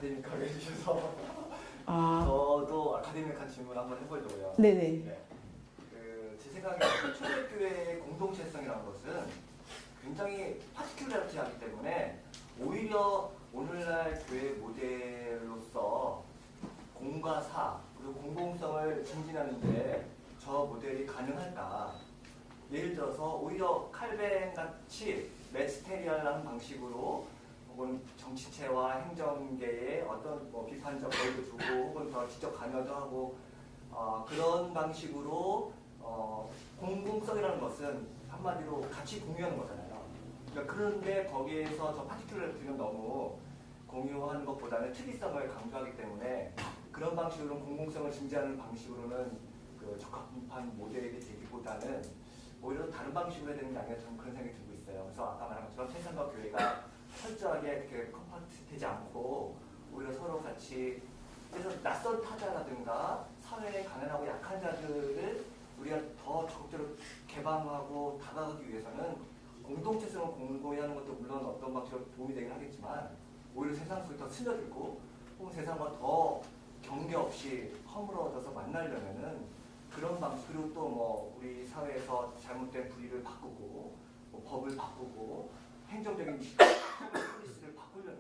아카데믹하게 해주셔서 아, 저도 아카데믹한 질문 한번 해보려고요. 네네. 네. 제 생각에 초대교회의 공동체성이라는 것은 굉장히 파티큘러리티하기 때문에 오히려 오늘날 교회 모델로서 공과 사 그리고 공공성을 증진하는데 저 모델이 가능할까? 예를 들어서 오히려 칼뱅 같이 매지스테리얼한 방식으로 혹은 정치체와 행정계에 어떤 뭐 비판적 거리도 두고 혹은 더 지적 관여도 하고 그런 방식으로 공공성이라는 것은 한마디로 같이 공유하는 거잖아요. 그러니까 그런데 거기에서 저 파티큘러리티는 너무 공유하는 것보다는 특이성을 강조하기 때문에 그런 방식으로는 공공성을 증진하는 방식으로는 그 적합한 모델이 되기보다는 오히려 다른 방식으로 해야 되는 게 아닌가 저는 그런 생각이 들고 있어요. 그래서 아까 말한 것처럼 세상과 교회가 철저하게 이렇게 컴파트되지 않고 오히려 서로 같이 그래서 낯선 타자라든가 사회에 가난하고 약한 자들을 우리가 더 적극적으로 개방하고 다가가기 위해서는 공동체성을 공고히 하는 것도 물론 어떤 방식으로 도움이 되긴 하겠지만 오히려 세상 속에 더 스며들고 혹은 세상과 더 경계 없이 허물어져서 만나려면은 그런 방식 그리고 또 뭐 우리 사회에서 잘못된 불의를 바꾸고 뭐 법을 바꾸고 행정적인 폴리시를 바꾸려면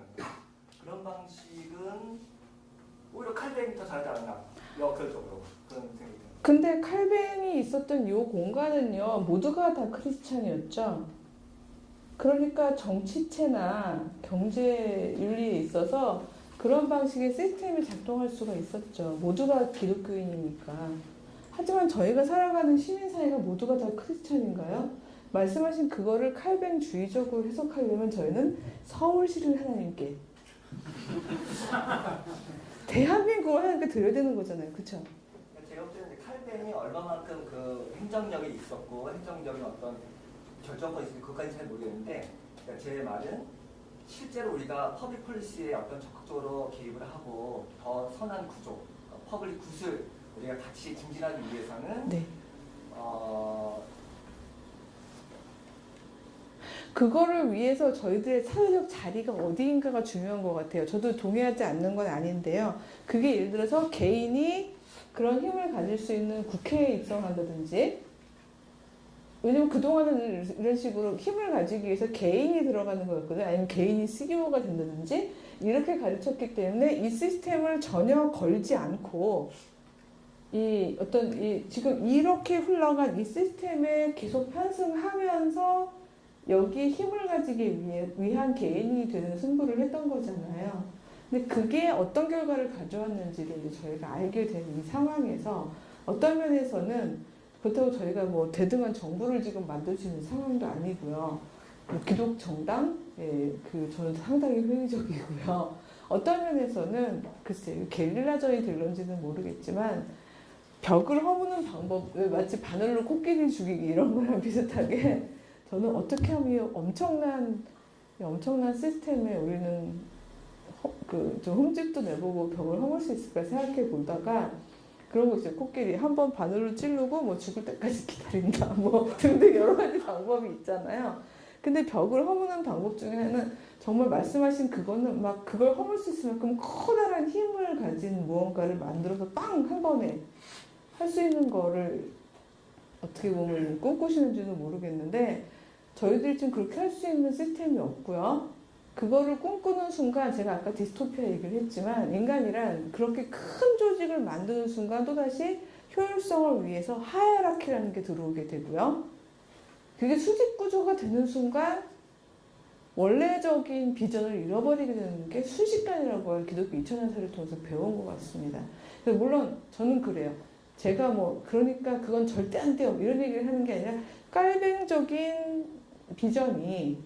그런 방식은 오히려 칼뱅이 더 잘하지 않나 역설적으로 그런 생각이 듭니다. 근데 칼뱅이 있었던 이 공간은요, 모두가 다 크리스찬이었죠. 그러니까 정치체나 경제 윤리에 있어서 그런 방식의 시스템이 작동할 수가 있었죠. 모두가 기독교인이니까. 하지만 저희가 살아가는 시민사회가 모두가 다 크리스찬인가요? 말씀하신 그거를 칼뱅주의적으로 해석하려면 저희는 서울시를 하나님께 대한민국을 하나님께 드려야 되는 거잖아요. 그렇죠? 제가 볼 때는 칼뱅이 얼마만큼 그 행정력이 있었고 행정적인 어떤 결정권이 있을지 그것까지 잘 모르겠는데 그러니까 제 말은 실제로 우리가 퍼블릭 폴리시에 어떤 적극적으로 개입을 하고 더 선한 구조, 퍼블릭 굿을 우리가 같이 증진하기 위해서는 네. 그거를 위해서 저희들의 사회적 자리가 어디인가가 중요한 것 같아요. 저도 동의하지 않는 건 아닌데요. 그게 예를 들어서 개인이 그런 힘을 가질 수 있는 국회에 입성한다든지, 왜냐면 그동안은 이런 식으로 힘을 가지기 위해서 개인이 들어가는 거였거든요. 아니면 개인이 CEO가 된다든지 이렇게 가르쳤기 때문에 이 시스템을 전혀 걸지 않고 지금 이렇게 흘러간 이 시스템에 계속 편승하면서 여기에 힘을 가지기 위한 개인이 되는 승부를 했던 거잖아요. 근데 그게 어떤 결과를 가져왔는지를 이제 저희가 알게 된 이 상황에서 어떤 면에서는 그렇다고 저희가 뭐 대등한 정부를 지금 만들 수 있는 상황도 아니고요. 기독 정당, 저는 상당히 회의적이고요. 어떤 면에서는 글쎄요, 게릴라전이 될런지는 모르겠지만 벽을 허무는 방법, 마치 바늘로 코끼리 죽이기 이런 거랑 비슷하게 저는 어떻게 하면 엄청난 시스템에 우리는 좀 흠집도 내보고 벽을 허물 수 있을까 생각해 보다가 그런 거 있어요. 코끼리 한 번 바늘로 찌르고 뭐 죽을 때까지 기다린다 뭐 등등 여러 가지 방법이 있잖아요. 근데 벽을 허무는 방법 중에 하나는 정말 말씀하신 그거는 막 그걸 허물 수 있을 만큼 커다란 힘을 가진 무언가를 만들어서 빵 한 번에 할 수 있는 거를 어떻게 보면 꿈꾸시는지는 모르겠는데 저희들이 지금 그렇게 할 수 있는 시스템이 없고요. 그거를 꿈꾸는 순간 제가 아까 디스토피아 얘기를 했지만 인간이란 그렇게 큰 조직을 만드는 순간 또다시 효율성을 위해서 하이라키라는 게 들어오게 되고요. 그게 수직 구조가 되는 순간 원래적인 비전을 잃어버리게 되는 게 순식간이라고 기독교 2000년사를 통해서 배운 것 같습니다. 물론 저는 그래요. 제가 뭐 그러니까 그건 절대 안 돼요 이런 얘기를 하는 게 아니라 깔뱅적인 비전이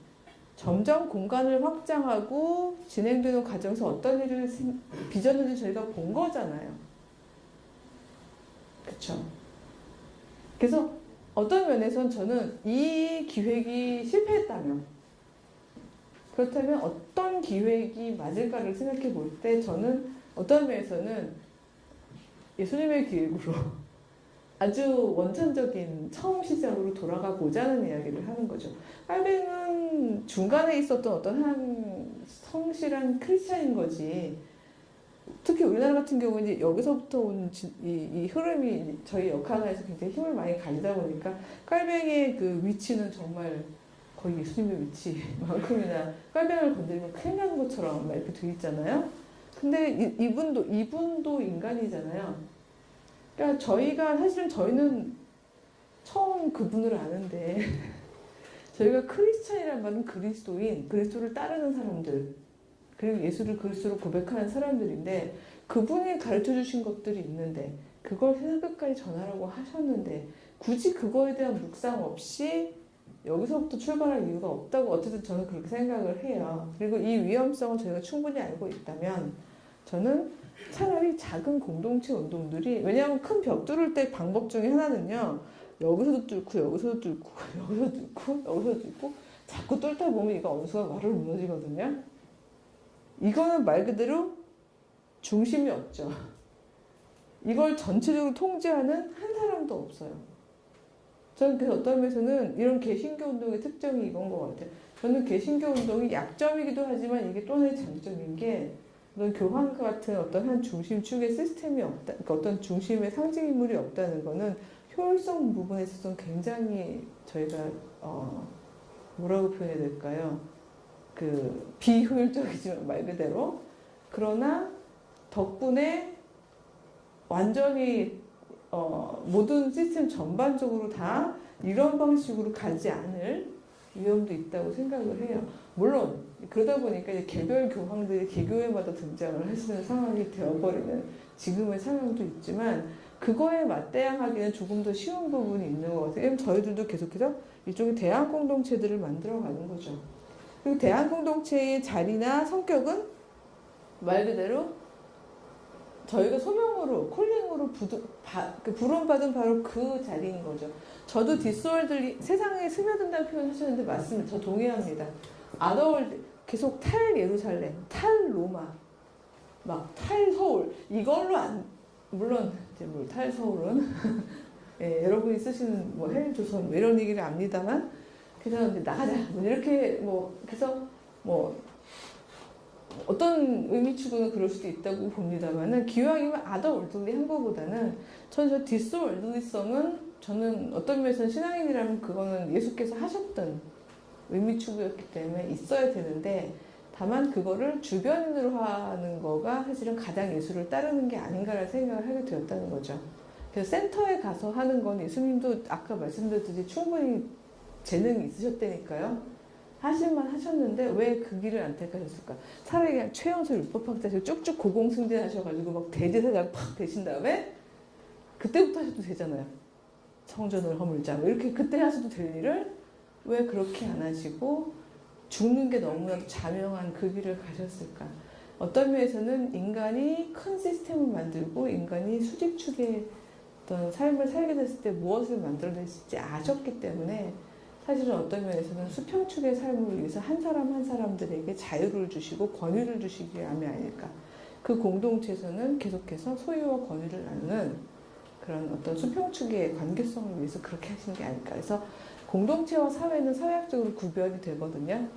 점점 공간을 확장하고 진행되는 과정에서 어떤 일을 비전을 저희가 본 거잖아요. 그렇죠? 그래서 어떤 면에서는 저는 이 기획이 실패했다면 그렇다면 어떤 기획이 맞을까를 생각해 볼 때 저는 어떤 면에서는 예수님의 기획으로 아주 원천적인 처음 시작으로 돌아가 보자는 이야기를 하는 거죠. 칼뱅은 중간에 있었던 어떤 한 성실한 크리스찬인 거지 특히 우리나라 같은 경우는 이제 여기서부터 온 이 흐름이 저희 역학에서 굉장히 힘을 많이 가지다 보니까 깔뱅이의 그 위치는 정말 거의 예수님의 위치만큼이나 깔뱅이를 건드리면 큰일 나는 것처럼 막 이렇게 돼 있잖아요. 근데 이분도 인간이잖아요. 그러니까 사실은 저희는 처음 그분을 아는데 저희가 크리스찬이란 말은 그리스도를 따르는 사람들, 그리고 예수를 그리스도로 고백하는 사람들인데 그분이 가르쳐 주신 것들이 있는데 그걸 세상 끝까지 전하라고 하셨는데 굳이 그거에 대한 묵상 없이 여기서부터 출발할 이유가 없다고 어쨌든 저는 그렇게 생각을 해요. 그리고 이 위험성을 저희가 충분히 알고 있다면 저는 차라리 작은 공동체 운동들이, 왜냐하면 큰 벽 뚫을 때 방법 중에 하나는요, 여기서도 뚫고 여기서도 뚫고 여기서도 뚫고 여기서도 뚫고 자꾸 뚫다 보면 이거 어느 순간 와르르 무너지거든요. 이거는 말 그대로 중심이 없죠. 이걸 전체적으로 통제하는 한 사람도 없어요. 저는 그래서 어떤 면에서는 이런 개신교 운동의 특징이 이건 것 같아요. 저는 개신교 운동이 약점이기도 하지만 이게 또 하나의 장점인 게 어떤 교황과 같은 어떤 한 중심축의 시스템이 없다, 그러니까 어떤 중심의 상징 인물이 없다는 거는 효율성 부분에 있어서는 굉장히 저희가 뭐라고 표현해야 될까요? 그 비효율적이지만 말 그대로. 그러나 덕분에 완전히 모든 시스템 전반적으로 다 이런 방식으로 가지 않을 위험도 있다고 생각을 해요. 물론 그러다 보니까 이제 개별 교황들이 개교회마다 등장을 하시는 상황이 되어버리는 지금의 상황도 있지만 그거에 맞대항하기는 조금 더 쉬운 부분이 있는 것 같아요. 왜냐면 저희들도 계속해서 일종의 대안 공동체들을 만들어가는 거죠. 그리고 대안 공동체의 자리나 성격은 말 그대로 저희가 소명으로 콜링으로 부름받은 바로 그 자리인 거죠. 저도 디스월드 세상에 스며든다는 표현 하셨는데 맞습니다. 저 동의합니다. 아더월드 계속 탈 예루살렘, 탈 로마, 막 탈 서울 이걸로 물론 이제 탈 서울은 예, 여러분이 쓰시는 뭐 헬 조선 뭐 이런 얘기를 압니다만 그래서 이제 나가자 뭐 이렇게 뭐 그래서 뭐 어떤 의미 추구는 그럴 수도 있다고 봅니다만은 기왕이면 아더월드리한 거보다는 저는 저 디스월드리성은 저는 어떤 면에서는 신앙인이라면 그거는 예수께서 하셨던 의미 추구였기 때문에 있어야 되는데 다만 그거를 주변인으로 하는 거가 사실은 가장 예수를 따르는 게 아닌가라는 생각을 하게 되었다는 거죠. 그래서 센터에 가서 하는 건 예수님도 아까 말씀드렸듯이 충분히 재능이 있으셨다니까요. 하실만 하셨는데 왜 그 길을 안 택하셨을까? 차라리 그냥 최연소 율법학자식 쭉쭉 고공승진하셔가지고 막 대제사장 팍 되신 다음에 그때부터 하셔도 되잖아요. 성전을 허물자 뭐 이렇게 그때 하셔도 될 일을 왜 그렇게 안 하시고 죽는 게 너무나도 자명한 그 길을 가셨을까? 어떤 면에서는 인간이 큰 시스템을 만들고 인간이 수직축의 어떤 삶을 살게 됐을 때 무엇을 만들어낼지 아셨기 때문에 사실은 어떤 면에서는 수평축의 삶을 위해서 한 사람 한 사람들에게 자유를 주시고 권위를 주시기 위함이 아닐까. 그 공동체에서는 계속해서 소유와 권위를 나누는 그런 어떤 수평축의 관계성을 위해서 그렇게 하시는 게 아닐까. 그래서 공동체와 사회는 사회학적으로 구별이 되거든요.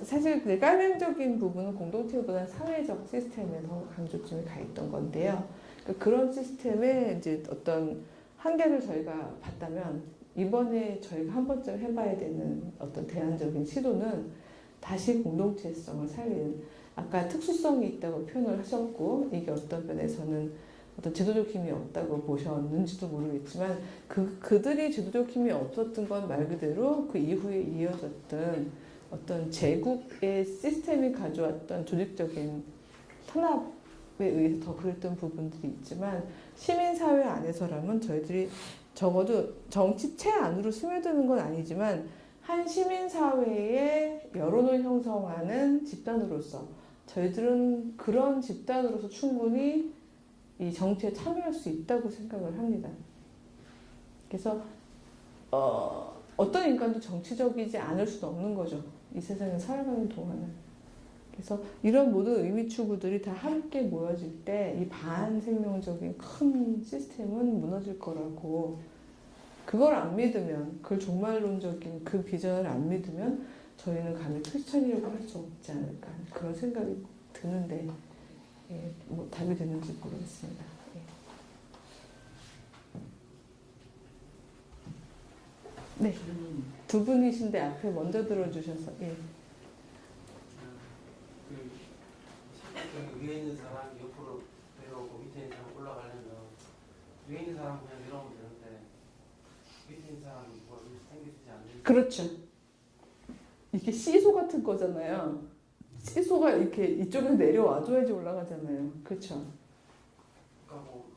사실 깔맹적인 부분은 공동체보다는 사회적 시스템에 더 강조점이 가 있던 건데요. 그러니까 그런 시스템의 이제 어떤 한계를 저희가 봤다면 이번에 저희가 한 번쯤 해봐야 되는 어떤 대안적인 시도는 다시 공동체성을 살리는, 아까 특수성이 있다고 표현을 하셨고 이게 어떤 면에서는 어떤 제도적 힘이 없다고 보셨는지도 모르겠지만 그들이 제도적 힘이 없었던 건 말 그대로 그 이후에 이어졌던 어떤 제국의 시스템이 가져왔던 조직적인 탄압에 의해서 더 그랬던 부분들이 있지만 시민사회 안에서라면 저희들이 적어도 정치체 안으로 스며드는 건 아니지만 한 시민사회의 여론을 형성하는 집단으로서 저희들은 그런 집단으로서 충분히 이 정치에 참여할 수 있다고 생각을 합니다. 그래서 어떤 인간도 정치적이지 않을 수는 없는 거죠. 이 세상에 살아가는 동안은. 그래서 이런 모든 의미 추구들이 다 함께 모여질 때 이 반생명적인 큰 시스템은 무너질 거라고, 그걸 안 믿으면, 그걸 종말론적인 그 비전을 안 믿으면 저희는 감히 크리스천이라고 할 수 없지 않을까 그런 생각이 드는데 예, 뭐 답이 되는지 모르겠습니다. 예. 네, 두 분이신데 앞에 먼저 들어주셔서 예. 그 위에 있는 사람 옆으로 내려오고 밑에 있는 사람 올라가려면 위에 있는 사람 그냥 내려오면 되는데 밑에 있는 사람이 뭐 생기지 않는. 그렇죠. 이게 시소 같은 거잖아요. 시소가 이렇게 이쪽에서 내려와줘야지 올라가잖아요. 그렇죠. 그러니까 뭐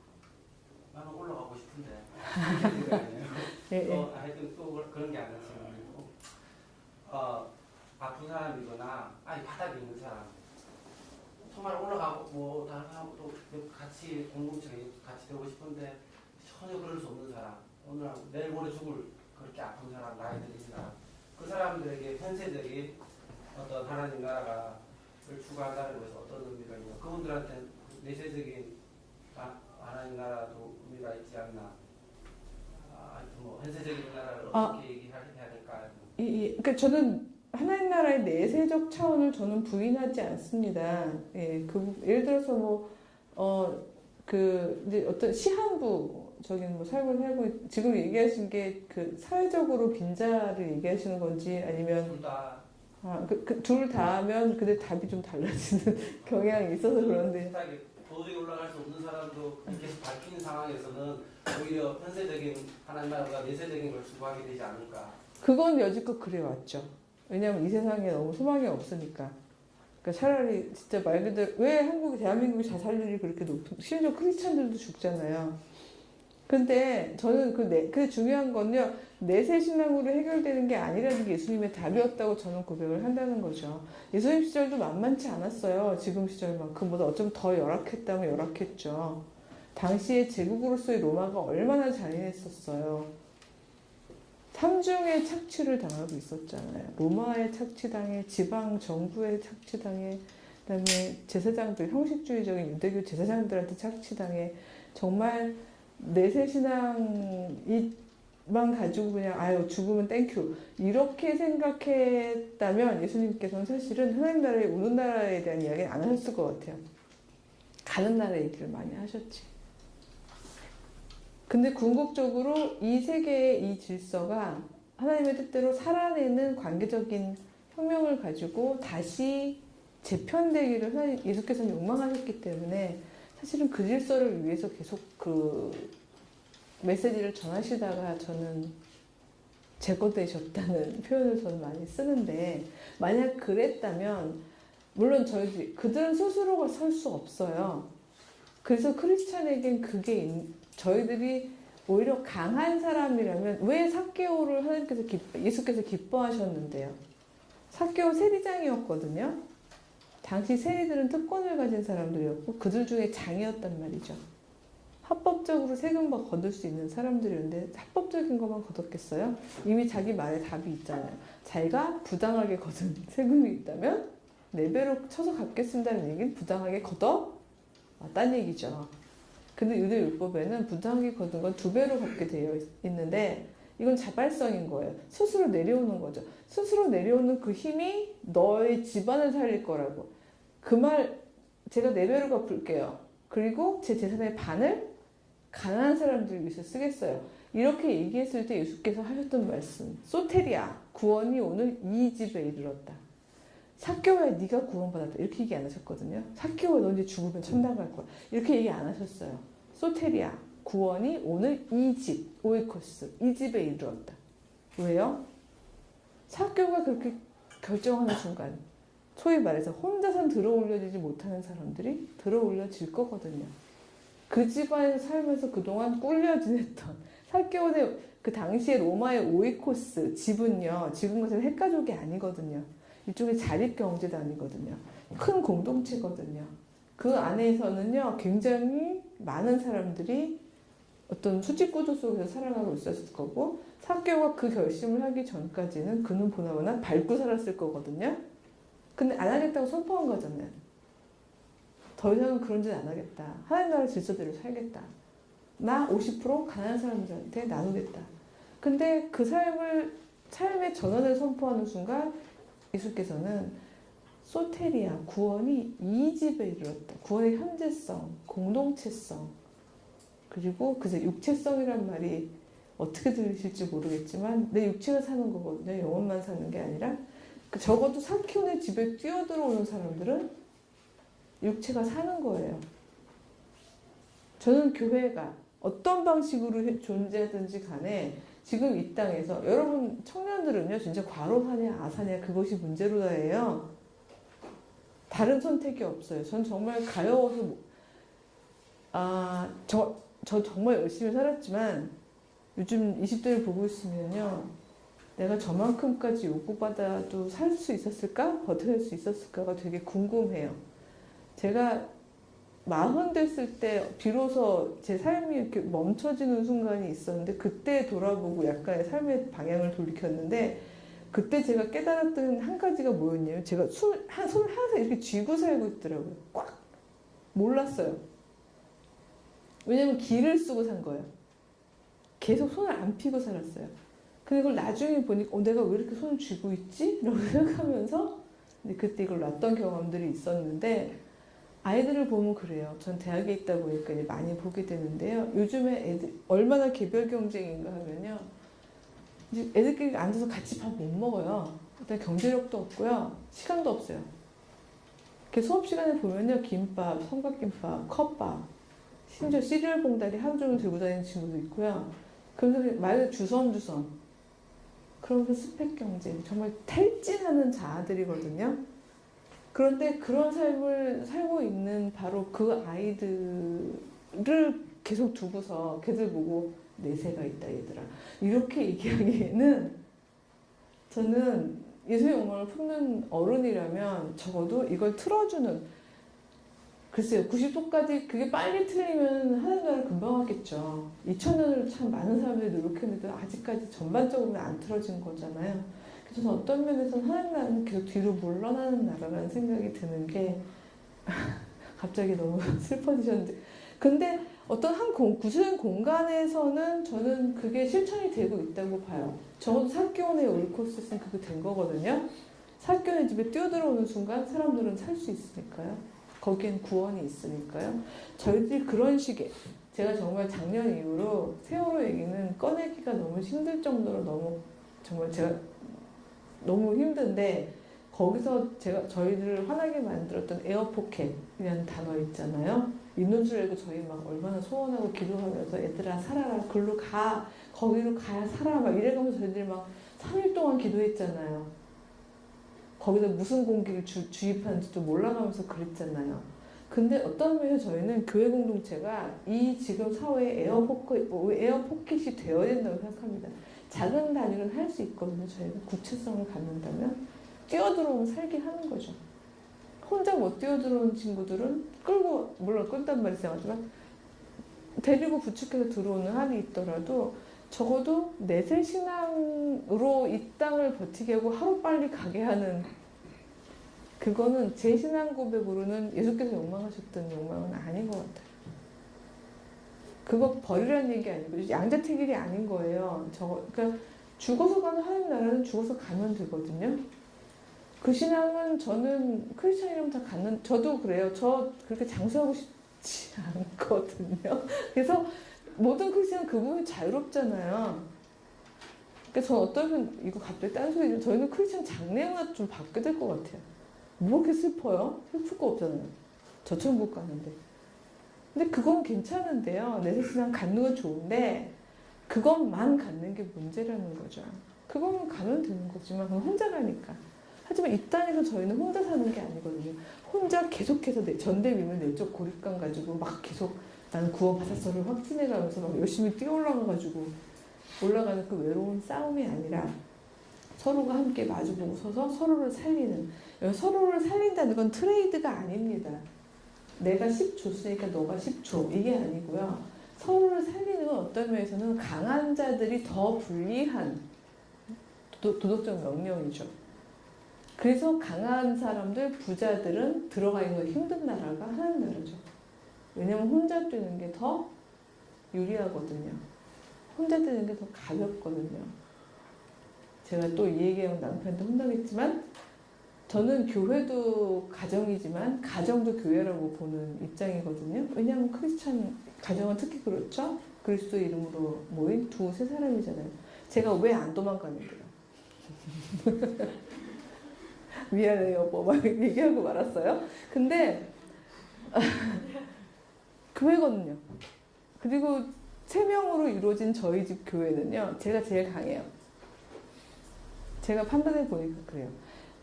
나는 올라가고 싶은데. 예, 예. 하여튼 또 그런 게 아니라 지금 아픈 사람이거나 아니 바닥에 있는 사람 정말 올라가고 뭐 다른 사람도 같이 공동체에 같이 되고 싶은데 전혀 그럴 수 없는 사람 오늘 내일 모레 죽을 그렇게 아픈 사람 나이 들린 사람 그 사람들에게 현세적인 어떤 하나님 나라를 추구한다는 것이 어떤 의미가 있냐 그분들한테 내세적인 하나님 나라도 의미가 있지 않나 뭐 현세적인 나라를 어떻게 얘기해야 될까? 그러니까 저는 하나님 나라의 내세적 차원을 저는 부인하지 않습니다. 예, 예를 들어서 이제 어떤 시한부적인 삶을 살고 지금 얘기하신 게 그 사회적으로 빈자를 얘기하시는 건지 아니면 둘 다. 둘 다면 근데 답이 좀 달라지는 경향이 있어서 그런데. 도저히 올라갈 수 없는 사람도 계속 밝히는 상황에서는 오히려 현세적인 하나님 나라보다 내세적인 걸 추구하게 되지 않을까. 그건 여지껏 그래왔죠. 왜냐하면 이 세상에 너무 소망이 없으니까. 그러니까 차라리 진짜 말 그대로 왜 대한민국이 자살률이 그렇게 높은 심지어 크리스찬들도 죽잖아요. 근데 저는 그 중요한 건요 내세 신앙으로 해결되는 게 아니라는 게 예수님의 답이었다고 저는 고백을 한다는 거죠. 예수님 시절도 만만치 않았어요. 지금 시절만큼보다 어쩌면 더 열악했다면 열악했죠. 당시에 제국으로서의 로마가 얼마나 잔인했었어요. 삼중의 착취를 당하고 있었잖아요. 로마의 착취당해, 지방 정부의 착취당해, 그다음에 제사장들, 형식주의적인 유대교 제사장들한테 착취당해. 정말 내세신앙만 가지고 그냥 죽으면 땡큐 이렇게 생각했다면 예수님께서는 사실은 하나님 나라에 오는 나라에 대한 이야기는 안 하셨을 것 같아요. 가는 나라 얘기를 많이 하셨지. 근데 궁극적으로 이 세계의 이 질서가 하나님의 뜻대로 살아내는 관계적인 혁명을 가지고 다시 재편되기를 예수께서는 욕망하셨기 때문에 사실은 그 질서를 위해서 계속 그 메시지를 전하시다가 저는 제거되셨다는 표현을 저는 많이 쓰는데 만약 그랬다면 물론 그들은 스스로가 설 수 없어요. 그래서 크리스찬에겐 저희들이 오히려 강한 사람이라면 왜 삭개오를 예수께서 기뻐하셨는데요. 삭개오 세리장이었거든요. 당시 세리들은 특권을 가진 사람들이었고 그들 중에 장이었단 말이죠. 합법적으로 세금과 거둘 수 있는 사람들이었는데 합법적인 것만 거뒀겠어요? 이미 자기 말에 답이 있잖아요. 자기가 부당하게 거둔 세금이 있다면 4배로 쳐서 갚겠습니다는 얘기는 부당하게 걷어왔다는 얘기죠. 근데 유대율법에는 부당하게 거둔 건 2배로 갚게 되어 있는데 이건 자발성인 거예요. 스스로 내려오는 거죠. 스스로 내려오는 그 힘이 너의 집안을 살릴 거라고. 그 말 제가 4배로 갚을게요. 그리고 제 재산의 반을 가난한 사람들을 위해서 쓰겠어요. 이렇게 얘기했을 때 예수께서 하셨던 말씀 소테리아 구원이 오늘 이 집에 이르렀다. 삭개오야 네가 구원받았다. 이렇게 얘기 안 하셨거든요. 삭개오야 너 이제 죽으면 천당 갈 거야. 이렇게 얘기 안 하셨어요. 소테리아 구원이 오늘 이 집 오이코스 이 집에 이르렀다. 왜요? 삭개오가 그렇게 결정하는 순간 소위 말해서 혼자선 들어올려지지 못하는 사람들이 들어올려질 거거든요. 그 집안에서 살면서 그동안 꿀려 지냈던 삭개오의 그 당시에 로마의 오이코스 집은요. 지금 같은 핵가족이 아니거든요. 일종의 자립경제단이거든요. 큰 공동체거든요. 그 안에서는요. 굉장히 많은 사람들이 어떤 수직구조 속에서 살아가고 있었을 거고 삭개오가 그 결심을 하기 전까지는 그는 보나마나 밟고 살았을 거거든요. 근데 안 하겠다고 선포한 거잖아요. 더 이상은 그런 짓 안 하겠다. 하나님 나라 질서대로 살겠다. 나 50% 가난한 사람들한테 나누겠다. 근데 그 삶의 전환을 선포하는 순간 예수께서는 소테리아, 구원이 이 집에 이르렀다. 구원의 현재성, 공동체성, 그리고 그저 육체성이란 말이 어떻게 들리실지 모르겠지만 내 육체가 사는 거거든요. 영혼만 사는 게 아니라 적어도 사키온의 집에 뛰어들어오는 사람들은 육체가 사는 거예요. 저는 교회가 어떤 방식으로 존재하든지 간에 지금 이 땅에서 여러분 청년들은요 진짜 과로하냐 아사냐 그것이 문제로다예요. 다른 선택이 없어요. 전 정말 가여워서 저 정말 열심히 살았지만 요즘 20대를 보고 있으면요 내가 저만큼까지 요구받아도 살 수 있었을까? 버텨낼 수 있었을까가 되게 궁금해요. 제가 40 됐을 때 비로소 제 삶이 이렇게 멈춰지는 순간이 있었는데 그때 돌아보고 약간의 삶의 방향을 돌이켰는데 그때 제가 깨달았던 한 가지가 뭐였냐면 제가 손을 항상 이렇게 쥐고 살고 있더라고요. 꽉! 몰랐어요. 왜냐면 기를 쓰고 산 거예요. 계속 손을 안 펴고 살았어요. 근데 그걸 나중에 보니까 내가 왜 이렇게 손을 쥐고 있지? 라고 생각하면서 그때 이걸 놨던 경험들이 있었는데 아이들을 보면 그래요. 전 대학에 있다 보니까 이제 많이 보게 되는데요. 요즘에 애들 얼마나 개별 경쟁인가 하면요. 이제 애들끼리 앉아서 같이 밥 못 먹어요. 일단 경제력도 없고요. 시간도 없어요. 이렇게 수업 시간에 보면요. 김밥, 삼각김밥, 컵밥, 심지어 시리얼 봉다리 하루 종일 들고 다니는 친구도 있고요. 그러면서 말 그대로 주섬주섬. 그러면서 스펙 경쟁. 정말 탈진하는 자아들이거든요. 그런데 그런 삶을 살고 있는 바로 그 아이들을 계속 두고서 걔들 보고 내세가 있다 얘들아 이렇게 얘기하기에는 저는 예수의 영광을 품는 어른이라면 적어도 이걸 틀어주는 글쎄요 90도까지 그게 빨리 틀리면 하나님 나라를 금방 하겠죠. 2000년을 참 많은 사람들이 노력했는데 아직까지 전반적으로는 안 틀어진 거잖아요. 저는 어떤 면에서는 하나님 나라는 계속 뒤로 물러나는 나라라는 생각이 드는 게 갑자기 너무 슬퍼지셨는데 근데 어떤 한 구체적인 공간에서는 저는 그게 실천이 되고 있다고 봐요. 적어도 사기온의 올코스는 그게 된 거거든요. 사기온의 집에 뛰어들어오는 순간 사람들은 살 수 있으니까요. 거기엔 구원이 있으니까요. 저희들이 그런 식의 제가 정말 작년 이후로 세월호 얘기는 꺼내기가 너무 힘들 정도로 너무 정말 제가 너무 힘든데 거기서 저희들을 화나게 만들었던 에어포켓이라는 단어 있잖아요. 있는 줄 알고 저희 막 얼마나 소원하고 기도하면서 애들아 살아라 글로 가 거기로 가야 살아 막 이래가면서 저희들이 막 3일 동안 기도했잖아요. 거기다 무슨 공기를 주입하는지도 몰라가면서 그랬잖아요. 근데 어떤 면에서 저희는 교회 공동체가 이 지금 사회의 에어포켓이 되어야 된다고 생각합니다. 작은 단위로는 할 수 있거든요. 저희가 구체성을 갖는다면 뛰어들어오면 살게 하는 거죠. 혼자 못 뛰어들어오는 친구들은 끌고 물론 끈단 말이 생각하지만 데리고 부축해서 들어오는 한이 있더라도 적어도 내세 신앙으로 이 땅을 버티게 하고 하루빨리 가게 하는 그거는 제 신앙 고백으로는 예수께서 욕망하셨던 욕망은 아닌 것 같아요. 그거 버리라는 얘기 아니고 양자택일이 아닌 거예요. 그러니까 죽어서 가는 하나님 나라는 죽어서 가면 되거든요. 그 신앙은 저는 크리스찬이라면 다 갖는 저도 그래요. 저 그렇게 장수하고 싶지 않거든요. 그래서 모든 크리스찬은 그 부분이 자유롭잖아요. 그러니까 저는 어떤 이거 갑자기 딴소리지만 저희는 크리스찬 장래가 좀 바뀌게 될 것 같아요. 뭐 그렇게 슬퍼요? 슬플 거 없잖아요. 저천국 가는데. 근데 그건 괜찮은데요. 내세신앙 갖는 건 좋은데 그것만 갖는 게 문제라는 거죠. 그것만 가면 되는 거지만 그건 혼자 가니까. 하지만 이 땅에서 저희는 혼자 사는 게 아니거든요. 혼자 계속해서 전대미문 내적 고립감 가지고 막 계속 나는 구원받았어를 확신해가면서 막 열심히 뛰어올라가가지고 올라가는 그 외로운 싸움이 아니라 서로가 함께 마주보고 서서 서로를 살리는 서로를 살린다는 건 트레이드가 아닙니다. 내가 10 줬으니까 너가 10 줘. 이게 아니고요. 서로를 살리는 건 어떤 면에서는 강한 자들이 더 불리한 도덕적 명령이죠. 그래서 강한 사람들, 부자들은 들어가는 거 힘든 나라가 하나님 나라죠. 왜냐면 혼자 뛰는 게 더 유리하거든요. 혼자 뛰는 게 더 가볍거든요. 제가 또 이 얘기하면 남편한테 혼나겠지만 저는 교회도 가정이지만 가정도 교회라고 보는 입장이거든요. 왜냐하면 크리스찬 가정은 특히 그렇죠. 그리스도 이름으로 모인 두세 사람이잖아요. 제가 왜 안 도망가는데요? 미안해요, 여보. 막 얘기하고 말았어요. 근데 교회거든요. 그리고 3명으로 이루어진 저희 집 교회는요. 제가 제일 강해요. 제가 판단해 보니까 그래요.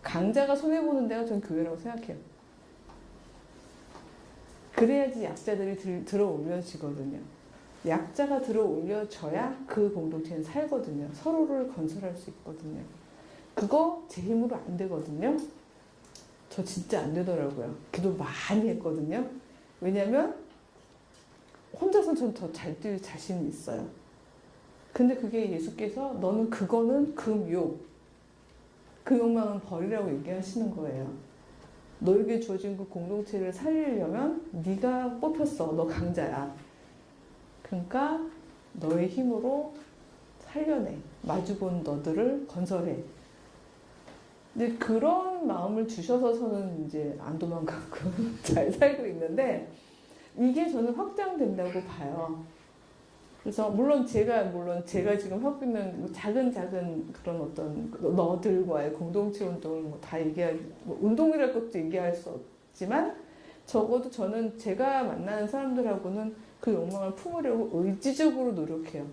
강자가 손해보는 데가 전 교회라고 생각해요. 그래야지 약자들이 들어 올려지거든요. 약자가 들어 올려져야 그 공동체는 살거든요. 서로를 건설할 수 있거든요. 그거 제 힘으로 안 되거든요. 저 진짜 안 되더라고요. 기도 많이 했거든요. 왜냐면 혼자서는 전 더 잘 뛸 자신이 있어요. 근데 그게 예수께서 너는 그거는 금욕, 그 욕망은 버리라고 얘기하시는 거예요. 너에게 주어진 그 공동체를 살리려면 네가 뽑혔어. 너 강자야. 그러니까 너의 힘으로 살려내. 마주본 너들을 건설해. 근데 그런 마음을 주셔서 저는 이제 안 도망가고 잘 살고 있는데 이게 저는 확장된다고 봐요. 그래서 물론 제가 지금 하고 있는 작은 그런 어떤 너들과의 공동체 운동을 뭐 다 운동이랄 것도 얘기할 수 없지만 적어도 저는 제가 만나는 사람들하고는 그 욕망을 품으려고 의지적으로 노력해요.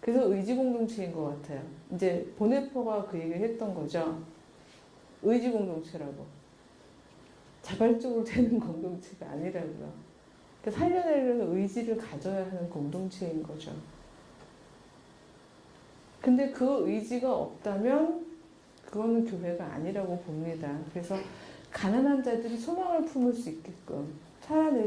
그래서 의지 공동체인 것 같아요. 이제 보네퍼가 그 얘기를 했던 거죠. 의지 공동체라고. 자발적으로 되는 공동체가 아니라고요. 살려내려는 의지를 가져야 하는 공동체인 거죠. 근데 그 의지가 없다면 그거는 교회가 아니라고 봅니다. 그래서 가난한 자들이 소망을 품을 수 있게끔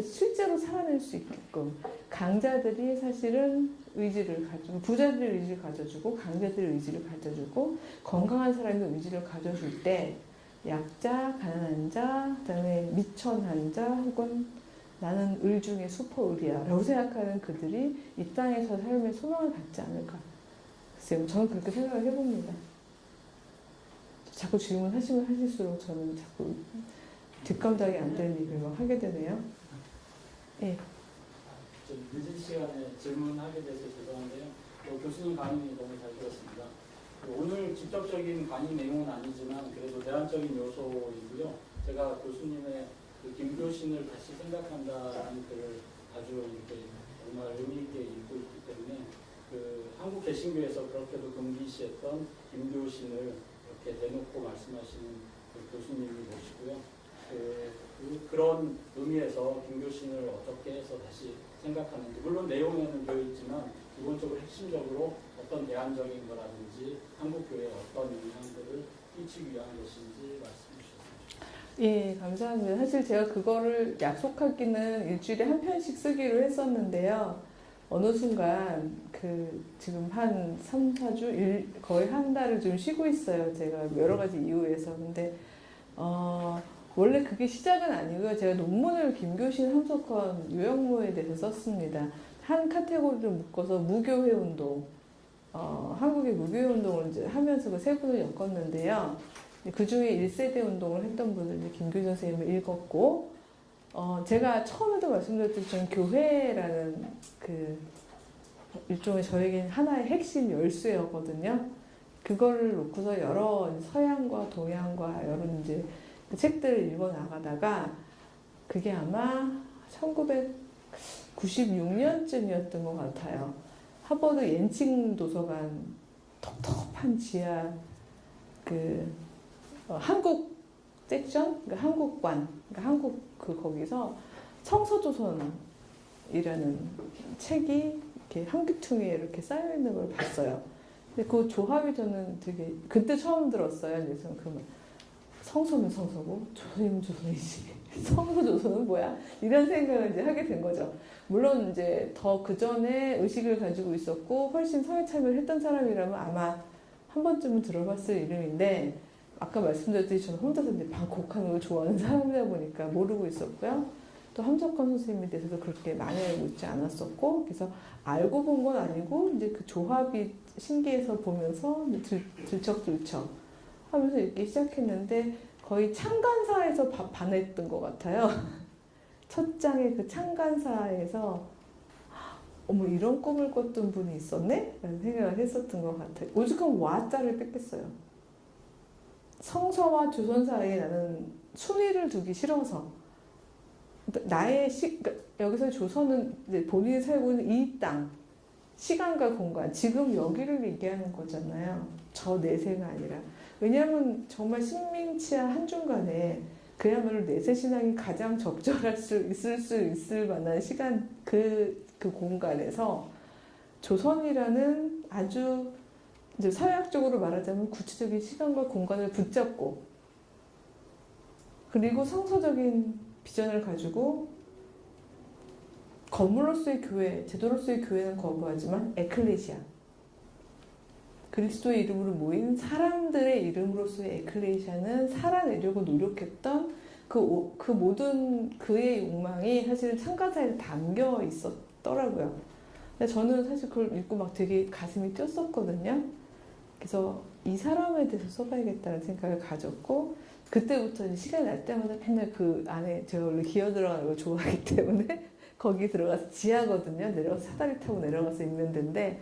실제로 살아낼 수 있게끔 강자들이 사실은 의지를 가지고 부자들의 의지를 가져주고 강자들의 의지를 가져주고 건강한 사람의 의지를 가져줄 때 약자, 가난한 자, 그다음에 미천한 자 혹은 나는 을 중에 슈퍼을이야 라고 생각하는 그들이 이 땅에서 삶의 소망을 갖지 않을까. 글쎄요, 저는 그렇게 생각을 해봅니다. 자꾸 질문하시면 하실수록 저는 자꾸 뒷감당이 안 되는 얘기를 막 하게 되네요. 예. 좀 늦은 시간에 질문하게 돼서 죄송한데요. 교수님 강의 너무 잘 들었습니다. 오늘 직접적인 강의 내용은 아니지만 그래도 대안적인 요소이고요. 제가 교수님의 그 김교신을 다시 생각한다라는 글을 아주 이렇게 정말 의미 있게 읽고 있기 때문에 그 한국 개신교에서 그렇게도 금기시했던 김교신을 이렇게 대놓고 말씀하시는 그 교수님이 모시고요. 그런 의미에서 김교신을 어떻게 해서 다시 생각하는지 물론 내용에는 되어 있지만 기본적으로 핵심적으로 어떤 대안적인 거라든지 한국교회에 어떤 영향들을 끼치기 위한 것인지 말씀해 주셨습니다. 예, 감사합니다. 사실 제가 그거를 약속하기는 일주일에 한 편씩 쓰기로 했었는데요. 어느 순간 지금 한 3, 4주 거의 한 달을 좀 쉬고 있어요. 제가 여러 가지 이유에서. 근데 원래 그게 시작은 아니고요. 제가 논문을 김교신 함석헌 요양무에 대해서 썼습니다. 한 카테고리를 묶어서 무교회 운동, 한국의 무교회 운동을 이제 하면서 그 세 분을 엮었는데요. 그 중에 1세대 운동을 했던 분을 이제 김교신 선생님을 읽었고, 제가 처음에도 말씀드렸듯이 저는 교회라는 그 일종의 저에게는 하나의 핵심 열쇠였거든요. 그거를 놓고서 여러 서양과 동양과 여러 이제 그 책들을 읽어 나가다가 그게 아마 1996년쯤이었던 것 같아요. 하버드 옌칭 도서관 텁텁한 지하 한국 섹션, 그러니까 한국관, 그러니까 한국 거기서 성서조선이라는 책이 이렇게 한귀퉁이에 이렇게 쌓여 있는 걸 봤어요. 근데 그 조합이 저는 되게 그때 처음 들었어요. 그래서 성서는 성서고 조선이면 조선이지. 성서 조선은 뭐야? 이런 생각을 이제 하게 된 거죠. 물론 이제 더 그 전에 의식을 가지고 있었고 훨씬 사회 참여를 했던 사람이라면 아마 한 번쯤은 들어봤을 이름인데 아까 말씀드렸듯이 저는 혼자서 이제 방콕하는 걸 좋아하는 사람이다 보니까 모르고 있었고요. 또 함석헌 선생님에 대해서도 그렇게 많이 알고 있지 않았었고, 그래서 알고 본 건 아니고 이제 그 조합이 신기해서 보면서 들쩍들쩍 하면서 읽기 시작했는데 거의 창간사에서 반했던 것 같아요. 첫 장의 그 창간사에서 어머 이런 꿈을 꿨던 분이 있었네? 라는 생각을 했었던 것 같아요. 오죽하면 와자를 뺏겼어요. 성서와 조선 사이에 나는 순위를 두기 싫어서 나의 그러니까 여기서 조선은 이제 본인이 살고 있는 이 땅, 시간과 공간, 지금 여기를 얘기하는 거잖아요. 저 내세가 아니라. 왜냐하면 정말 식민치하 한중간에 그야말로 내세 신앙이 가장 적절할 수 있을 만한 시간 그 공간에서 조선이라는 아주 이제 사회학적으로 말하자면 구체적인 시간과 공간을 붙잡고 그리고 성서적인 비전을 가지고 건물로서의 교회, 제도로서의 교회는 거부하지만 에클레시아 그리스도의 이름으로 모인 사람들의 이름으로서의 에클레시아는 살아내려고 노력했던 그 모든 그의 욕망이 사실은 창간사에 담겨 있었더라고요. 근데 저는 사실 그걸 읽고 막 되게 가슴이 뛰었었거든요. 그래서 이 사람에 대해서 써봐야겠다는 생각을 가졌고 그때부터 이제 시간이 날 때마다 맨날 그 안에 제가 원래 기어 들어가는 걸 좋아하기 때문에 거기 들어가서 지하거든요. 내려가서 사다리 타고 내려가서 읽는 데인데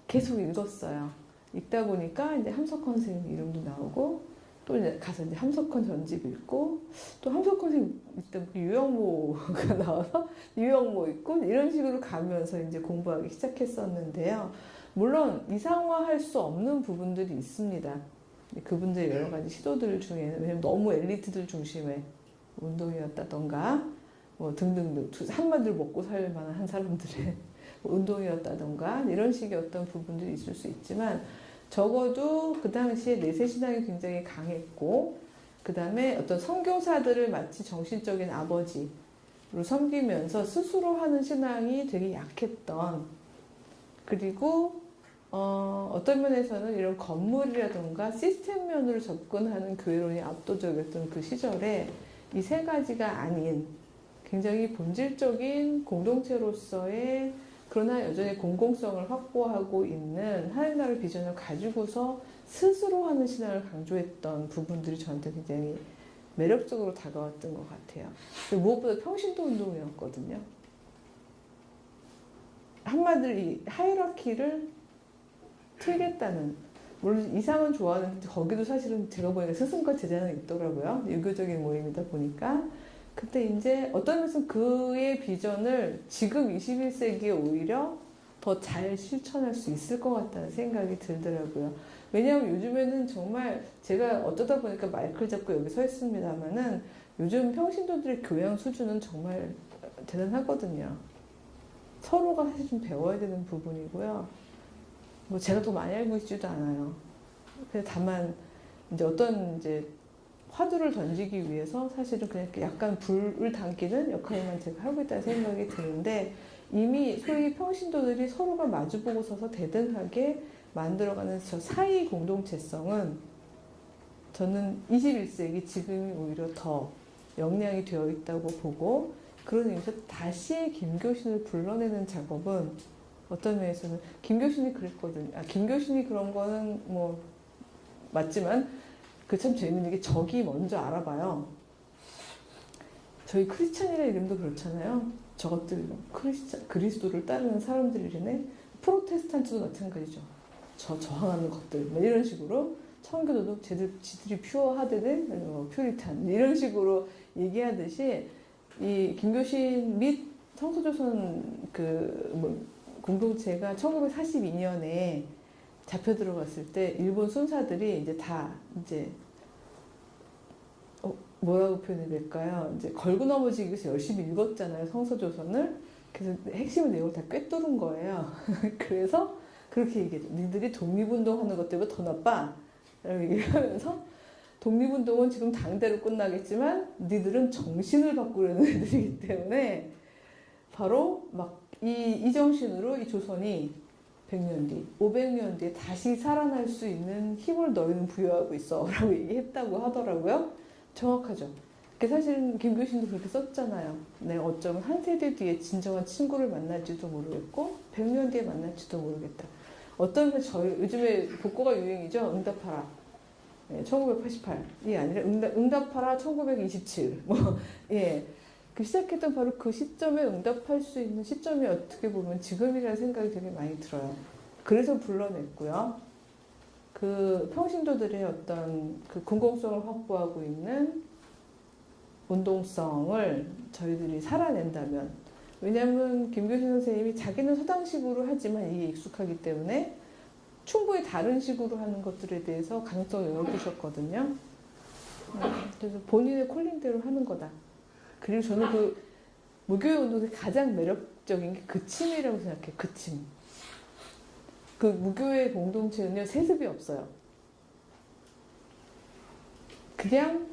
계속 읽었어요. 읽다 보니까 이제 함석헌 선생님 이름도 나오고 또 이제 가서 이제 함석헌 전집 읽고 또 함석헌 선생님 읽다 보니까 유영모가 나와서 유영모 읽고 이런 식으로 가면서 이제 공부하기 시작했었는데요. 물론 이상화할 수 없는 부분들이 있습니다. 그분들의 여러 가지 시도들 중에는 왜냐면 너무 엘리트들 중심의 운동이었다던가 뭐 등등등 한마디로 먹고 살 만한 한 사람들의 운동이었다던가 이런 식의 어떤 부분들이 있을 수 있지만 적어도 그 당시에 내세 신앙이 굉장히 강했고 그 다음에 어떤 선교사들을 마치 정신적인 아버지로 섬기면서 스스로 하는 신앙이 되게 약했던 그리고 어떤 면에서는 이런 건물이라던가 시스템 면으로 접근하는 교회론이 압도적이었던 그 시절에 이 세 가지가 아닌 굉장히 본질적인 공동체로서의 그러나 여전히 공공성을 확보하고 있는 하나님 나라의 비전을 가지고서 스스로 하는 신앙을 강조했던 부분들이 저한테 굉장히 매력적으로 다가왔던 것 같아요. 무엇보다 평신도 운동이었거든요. 한마디로 이 하이라키를 틀겠다는 물론 이상은 좋아하는데 거기도 사실은 제가 보니까 스승과 제자는 있더라고요. 유교적인 모임이다 보니까 그때 이제 어떤 면에서 그의 비전을 지금 21세기에 오히려 더 잘 실천할 수 있을 것 같다는 생각이 들더라고요. 왜냐하면 요즘에는 정말 제가 어쩌다 보니까 마이크를 잡고 여기 서 있습니다만은 요즘 평신도들의 교양 수준은 정말 대단하거든요. 서로가 사실 좀 배워야 되는 부분이고요. 뭐 제가 더 많이 알고 있지도 않아요. 다만 이제 어떤 이제 화두를 던지기 위해서 사실은 그냥 약간 불을 당기는 역할만 제가 하고 있다는 생각이 드는데 이미 소위 평신도들이 서로가 마주보고 서서 대등하게 만들어가는 저 사이 공동체성은 저는 21세기 지금이 오히려 더 역량이 되어 있다고 보고 그런 의미에서 다시 김교신을 불러내는 작업은 어떤 면에서는 김교신이 그랬거든요. 김교신이 그런 거는 뭐 맞지만 그 참 재밌는 게 적이 먼저 알아봐요. 저희 크리스찬이라는 이름도 그렇잖아요. 저것들 그리스도를 따르는 사람들이네. 프로테스탄트도 마찬가지죠. 저항하는 것들 뭐 이런 식으로 청교도도 지들이 퓨어하드네 퓨리탄 이런 식으로 얘기하듯이 이 김교신 및 성서조선 공동체가 1942년에 잡혀 들어갔을 때 일본 순사들이 이제 다 이제 뭐라고 표현해야 될까요? 이제 걸고 넘어지기 위해서 열심히 읽었잖아요, 성서조선을. 그래서 핵심 내용을 다 꿰뚫은 거예요. 그래서 그렇게 얘기해요. 니들이 독립운동하는 것 때문에 더 나빠. 라고 얘기하면서 독립운동은 지금 당대로 끝나겠지만 니들은 정신을 바꾸려는 애들이기 때문에 바로 막 이 정신으로 이 조선이 100년 뒤, 500년 뒤에 다시 살아날 수 있는 힘을 너희는 부여하고 있어. 라고 얘기했다고 하더라고요. 정확하죠. 사실 김교신도 그렇게 썼잖아요. 내가 어쩌면 한 세대 뒤에 진정한 친구를 만날지도 모르겠고 100년 뒤에 만날지도 모르겠다. 어떤 면 저희 요즘에 복고가 유행이죠. 응답하라. 예, 1988이 아니라 응답하라 1927. 뭐, 예. 그 시작했던 바로 그 시점에 응답할 수 있는 시점이 어떻게 보면 지금이라는 생각이 되게 많이 들어요. 그래서 불러냈고요. 그 평신도들의 어떤 그 공공성을 확보하고 있는 운동성을 저희들이 살아낸다면, 왜냐하면 김교신 선생님이 자기는 서당식으로 하지만 이게 익숙하기 때문에 충분히 다른 식으로 하는 것들에 대해서 가능성을 열어두셨거든요. 그래서 본인의 콜링대로 하는 거다. 그리고 저는 그 무교회 운동의 가장 매력적인 게 그침이라고 생각해요. 그침. 그 무교회 공동체는요, 세습이 없어요. 그냥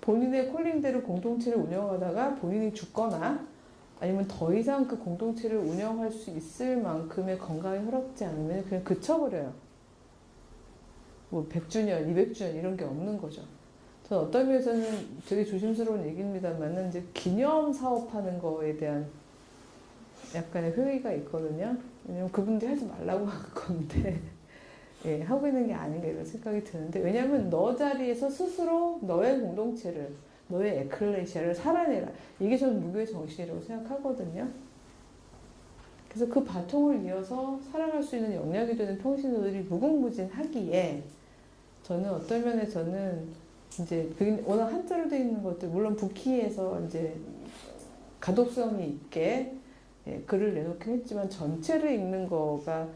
본인의 콜링대로 공동체를 운영하다가 본인이 죽거나 아니면 더 이상 그 공동체를 운영할 수 있을 만큼의 건강이 허락지 않으면 그냥 그쳐버려요. 뭐 100주년, 200주년 이런 게 없는 거죠. 저는 어떤 면에서는 되게 조심스러운 얘기입니다만은 이제 기념 사업하는 거에 대한 약간의 회의가 있거든요. 왜냐면 그분들이 하지 말라고 한 건데, 예, 하고 있는 게 아닌가 이런 생각이 드는데, 왜냐면 너 자리에서 스스로 너의 공동체를, 너의 에클레시아를 살아내라. 이게 저는 무교의 정신이라고 생각하거든요. 그래서 그 바통을 이어서 살아갈 수 있는 역량이 되는 평신도들이 무궁무진하기에 저는 어떤 면에서는 이제 워낙 한자로 되어 있는 것들, 물론 부키에서 이제 가독성이 있게 예, 글을 내놓긴 했지만 전체를 읽는 거가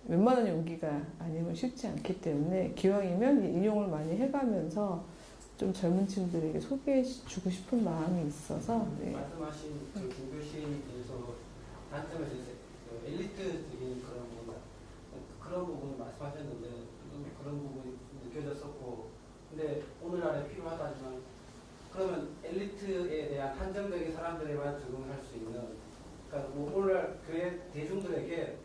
웬만한 용기가 아니면 쉽지 않기 때문에 기왕이면 인용을 많이 해가면서 좀 젊은 층들에게 소개해주고 싶은 마음이 있어서 네. 말씀하신 그 김교신에 대해서 단점에 대해서 그 엘리트적인 그런 부분 말씀하셨는데 그런 부분이 느껴졌었고, 근데 오늘날에 필요하다지만 그러면 엘리트에 대한 한정적인 사람들에만 적응할 수 있는, 그러니까 뭐 오늘날 교회 대중들에게는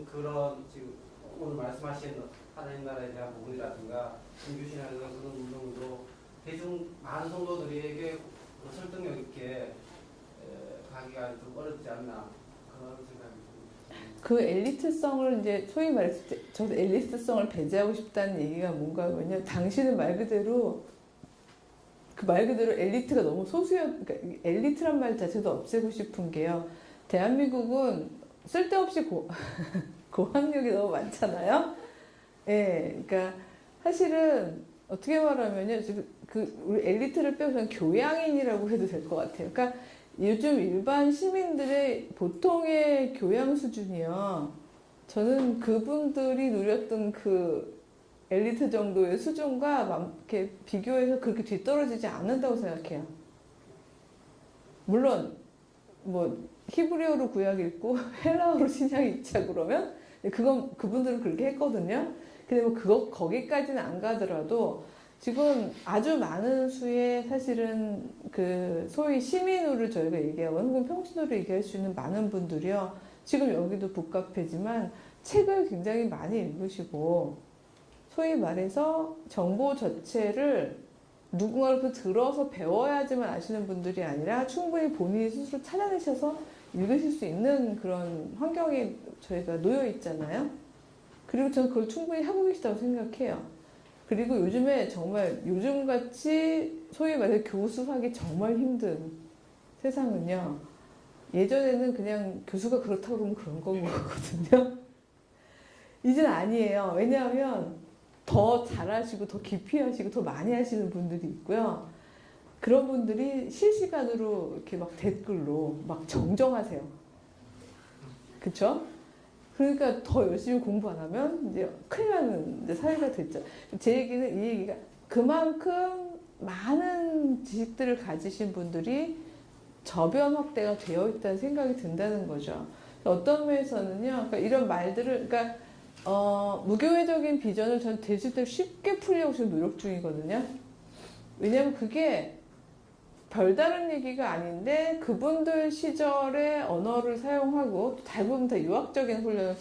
그런 지금 오늘 말씀하신 하나님 나라에 대한 부분이라든가 김교신이라는 그런 운동도 대중 많은 성도들에게 설득력 있게 가기가 좀 어렵지 않나 그런 생각이 듭니다. 그 엘리트성을 이제 소위 말했을 때 저도 엘리트성을 배제하고 싶다는 얘기가 뭔가 하면요, 당신은 말 그대로 그 말 그대로 엘리트가 너무 소수였, 그러니까 엘리트란 말 자체도 없애고 싶은 게요. 대한민국은 쓸데없이 고학력이 너무 많잖아요. 예, 그러니까 사실은 어떻게 말하면요, 우리 엘리트를 빼고 저는 교양인이라고 해도 될 것 같아요. 그러니까 요즘 일반 시민들의 보통의 교양 수준이요, 저는 그분들이 누렸던 그 엘리트 정도의 수준과 이렇게 비교해서 그렇게 뒤떨어지지 않는다고 생각해요. 물론 뭐 히브리어로 구약 읽고 헬라어로 신약 읽자 그러면 그건 그분들은 그렇게 했거든요. 근데 뭐 거기까지는 안 가더라도 지금 아주 많은 수의 사실은 그 소위 시민으로 저희가 얘기하고 혹은 평신도로 얘기할 수 있는 많은 분들이요, 지금 여기도 북카페지만 책을 굉장히 많이 읽으시고 소위 말해서 정보 자체를 누군가로부터 들어서 배워야지만 아시는 분들이 아니라 충분히 본인이 스스로 찾아내셔서 읽으실 수 있는 그런 환경에 저희가 놓여 있잖아요. 그리고 저는 그걸 충분히 하고 계시다고 생각해요. 그리고 요즘에 정말 요즘같이 소위 말해서 교수하기 정말 힘든 세상은요, 예전에는 그냥 교수가 그렇다고 그러면 그런 건 거거든요. 이제는 아니에요. 왜냐하면 더 잘하시고 더 깊이 하시고 더 많이 하시는 분들이 있고요. 그런 분들이 실시간으로 이렇게 막 댓글로 막 정정하세요. 그쵸? 그러니까 더 열심히 공부 안 하면 이제 큰일 나는 이제 사회가 됐죠. 제 얘기는 이 얘기가 그만큼 많은 지식들을 가지신 분들이 저변 확대가 되어 있다는 생각이 든다는 거죠. 어떤 면에서는요, 그러니까 이런 말들을, 그러니까 무교회적인 비전을 전 대실대로 쉽게 풀려고 지금 노력 중이거든요. 왜냐하면 그게 별다른 얘기가 아닌데 그분들 시절에 언어를 사용하고 대부분 다 유학적인 훈련을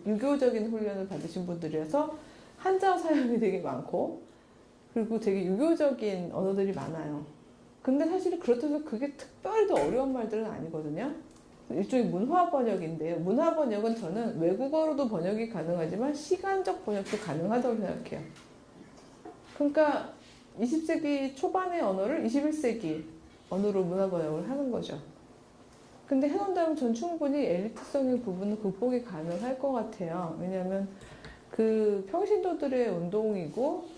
유교적인 훈련을 받으신 분들이라서 한자어 사용이 되게 많고 그리고 되게 유교적인 언어들이 많아요. 근데 사실 그렇다고 해서 그게 특별히 더 어려운 말들은 아니거든요. 일종의 문화 번역인데요. 문화 번역은 저는 외국어로도 번역이 가능하지만 시간적 번역도 가능하다고 생각해요. 그러니까 20세기 초반의 언어를 21세기 언어로 문화 번역을 하는 거죠. 근데 해놓는다면 전 충분히 엘리트성의 부분은 극복이 가능할 것 같아요. 왜냐하면 그 평신도들의 운동이고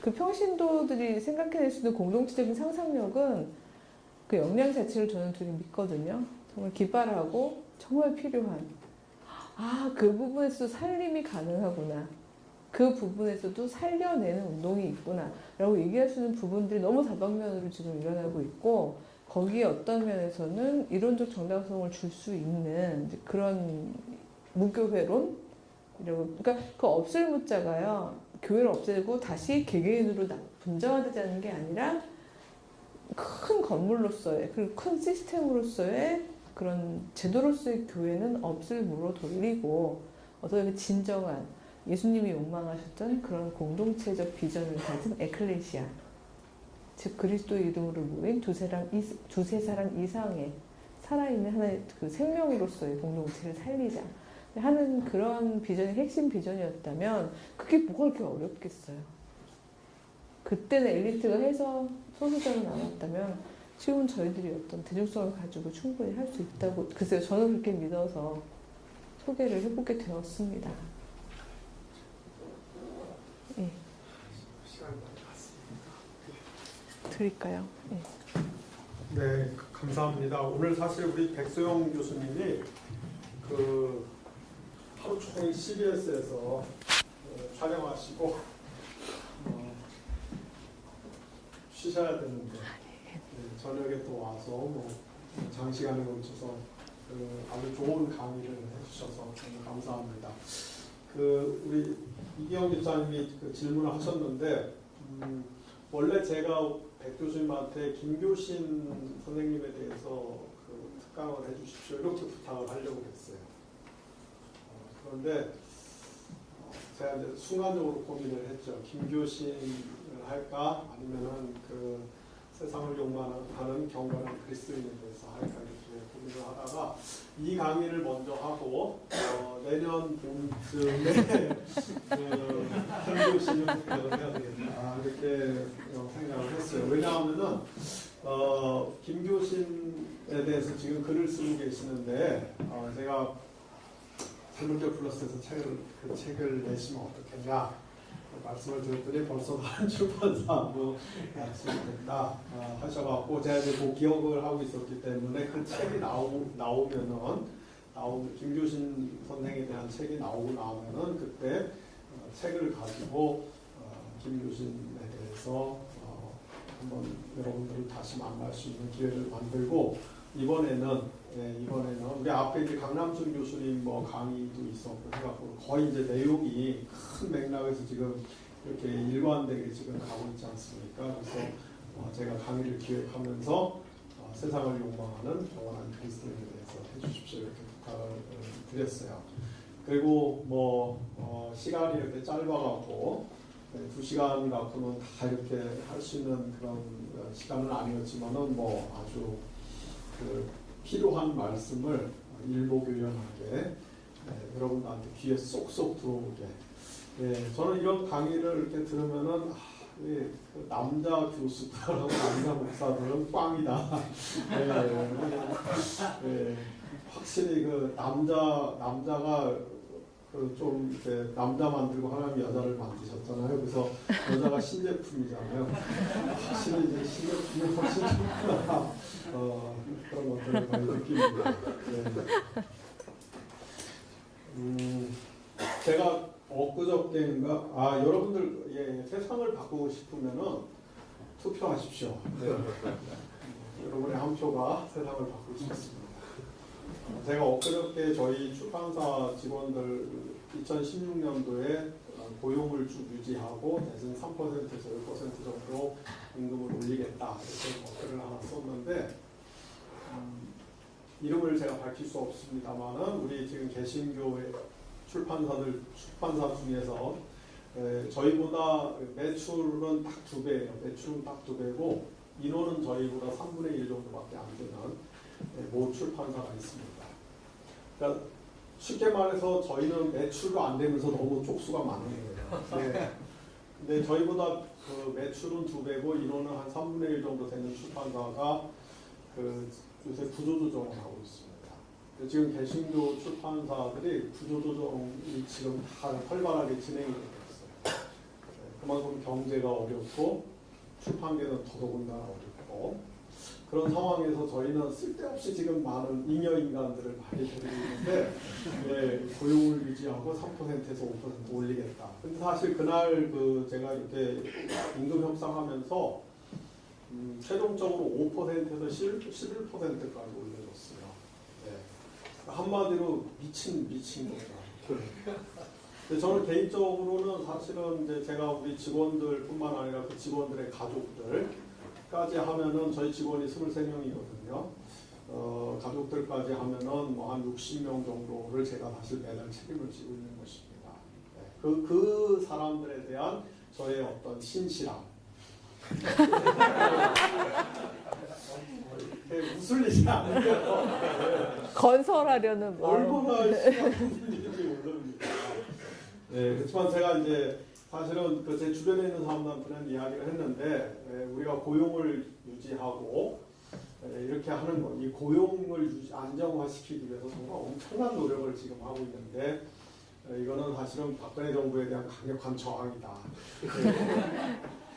그 평신도들이 생각해낼 수 있는 공동체적인 상상력은 그 역량 자체를 저는 되게 믿거든요. 정말 기발하고 정말 필요한 그 부분에서 살림이 가능하구나. 그 부분에서도 살려내는 운동이 있구나 라고 얘기할 수 있는 부분들이 너무 다방면으로 지금 일어나고 있고 거기에 어떤 면에서는 이론적 정당성을 줄 수 있는 이제 그런 무교회론? 그러니까 그 없을 무자가요. 교회를 없애고 다시 개개인으로 분정화되자는 게 아니라 큰 건물로서의 그리고 큰 시스템으로서의 그런 제도로서의 교회는 없을 무로 돌리고 어떤 진정한 예수님이 욕망하셨던 그런 공동체적 비전을 가진 에클레시아, 즉 그리스도의 이름으로 모인 두세 사람 이상의 살아있는 하나의 그 생명으로서의 공동체를 살리자 하는 그런 비전이 핵심 비전이었다면 그게 뭐가 그렇게 어렵겠어요. 그때는 엘리트가 해서 소수자로 남았다면 지금은 저희들이 어떤 대중성을 가지고 충분히 할 수 있다고 글쎄요 저는 그렇게 믿어서 소개를 해보게 되었습니다. 예. 시간이 많이 갔습니다. 드릴까요? 예. 네, 감사합니다. 오늘 사실 우리 백소영 교수님이 그 하루 종일 CBS에서 촬영하시고 쉬셔야 되는데 저녁에 또 와서 뭐 장시간에 걸쳐서 아주 좋은 강의를 해주셔서 정말 감사합니다. 우리 이기영 기자님이 질문을 하셨는데 원래 제가 백 교수님한테 김교신 선생님에 대해서 특강을 해주십시오 이렇게 부탁을 하려고 했어요. 그런데 제가 이제 순간적으로 고민을 했죠. 김교신을 할까 아니면은 세상을 욕망하는 경건한 그리스도인에 대해서 할까 이렇게 고민을 하다가 이 강의를 먼저 하고 내년 봄쯤에 김교신을 해야 되겠다 이렇게 생각을 했어요. 왜냐하면은 김교신에 대해서 지금 글을 쓰고 계시는데 제가 젊은교 플러스에서 책을 내시면 어떻겠냐 말씀을 드렸더니 벌써 다른 출판사로 약속이 됐다 하셔갖고 제가 이제 그 기억을 하고 있었기 때문에 그 책이 나오면은 김교신 선생에 대한 책이 나오고 나오면은 그때 책을 가지고 김교신에 대해서 한번 여러분들을 다시 만날 수 있는 기회를 만들고 이번에는 우리 앞에 이제 강남준 교수님 뭐 강의도 있었고 해갖고 거의 이제 내용이 큰 맥락에서 지금 이렇게 일관되게 지금 가고 있지 않습니까? 그래서 제가 강의를 기획하면서 세상을 욕망하는 영원한 그리스도인에 대해서 해주십시오 이렇게 부탁을 드렸어요. 그리고 시간이 이렇게 짧아갖고 2시간 갖고는 다 이렇게 할 수 있는 그런 시간은 아니었지만은 아주 필요한 말씀을 일목요연하게 여러분들한테 귀에 쏙쏙 들어오게. 저는 이런 강의를 이렇게 들으면은 남자 교수들하고 남자 목사들은 꽝이다. 확실히 남자가 좀 이렇게 남자 만들고 하나님 여자를 만드셨잖아요. 그래서 여자가 신제품이잖아요. 확실히 이제 신제품이 훨씬 좋구나. 그런 것들을 많이 느낍니다. 제가 엊그저께인가 여러분들 세상을 바꾸고 싶으면은 투표하십시오. 여러분의 한 표가 세상을 바꿀 수 있습니다. 제가 엊그저께 저희 출판사 직원들 2016년도에 고용을 쭉 유지하고 대신 3%에서 10% 정도 임금을 올리겠다 이렇게 글을 하나 썼는데 이름을 제가 밝힐 수 없습니다만은 우리 지금 개신교회 출판사 중에서 저희보다 매출은 딱 2배예요. 매출은 딱 2배고 인원은 저희보다 3분의 1 정도밖에 안 되는 모 출판사가 있습니다. 그러니까 쉽게 말해서 저희는 매출도 안 되면서 너무 쪽수가 많은 거예요. 근데 저희보다 그 매출은 2배고 인원은 한 3분의 1 정도 되는 출판사가 그 요새 구조조정을 하고 있습니다. 지금 개신교 출판사들이 구조조정이 지금 다 활발하게 진행이 되고 있어요. 그만큼 경제가 어렵고 출판계는 더더군다나 어렵고 그런 상황에서 저희는 쓸데없이 지금 많은 잉여 인간들을 많이 데리고 있는데 고용을 유지하고 3%에서 5% 올리겠다. 근데 사실 그날 그 제가 이렇게 임금 협상하면서 최종적으로 5%에서 11%까지 올려줬어요. 한마디로 미친 거죠. 근데 저는 개인적으로는 사실은 이제 제가 우리 직원들뿐만 아니라 그 직원들의 가족들까지 하면은 저희 직원이 23명이거든요. 가족들까지 하면은 뭐 한 60명 정도를 제가 사실 매달 책임을 지고 있는 것입니다. 그 사람들에 대한 저의 어떤 신실함. 웃을 일이 아니에요. 건설하려는 마음. 얼마나 시간이 걸리는지 모릅니다. 그렇지만 제가 이제 사실은 그 제 주변에 있는 사람들한테는 이야기를 했는데 우리가 고용을 유지하고 이렇게 하는 거, 이 고용을 안정화시키기 위해서 정말 엄청난 노력을 지금 하고 있는데 이거는 사실은 박근혜 정부에 대한 강력한 저항이다.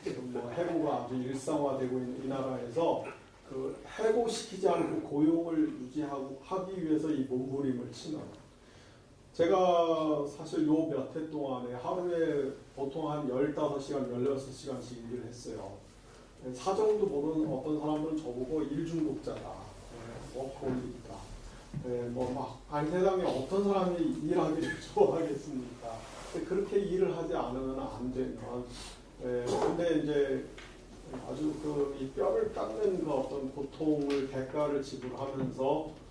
지금 뭐 해고가 아주 일상화되고 있는 이 나라에서 그 해고시키지 않고 고용을 유지하고 하기 위해서 이 몸부림을 치는 제가 사실 요 몇 해 동안에 하루에 보통 한 15시간, 16시간씩 일을 했어요. 사정도 모르는 어떤 사람들은 저보고 일중독자다, 워커홀릭이다. 아니 세상에 어떤 사람이 일하기를 좋아하겠습니까? 그렇게 일을 하지 않으면 안 되면 근데 이제 아주 이 뼈를 깎는 그 어떤 고통을 대가를 지불하면서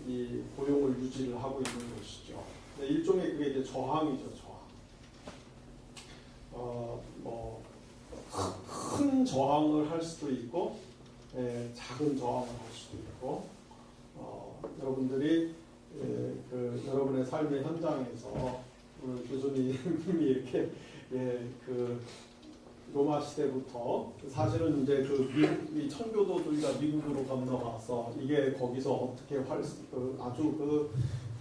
이 고용을 유지를 하고 있는 것이죠. 일종의 그게 이제 저항이죠, 저항. 큰 저항을 할 수도 있고, 작은 저항을 할 수도 있고, 여러분들이 여러분의 삶의 현장에서 오늘 교수님이 이렇게 로마 시대부터 사실은 이제 이 청교도들과 미국으로 건너가서 이게 거기서 어떻게 아주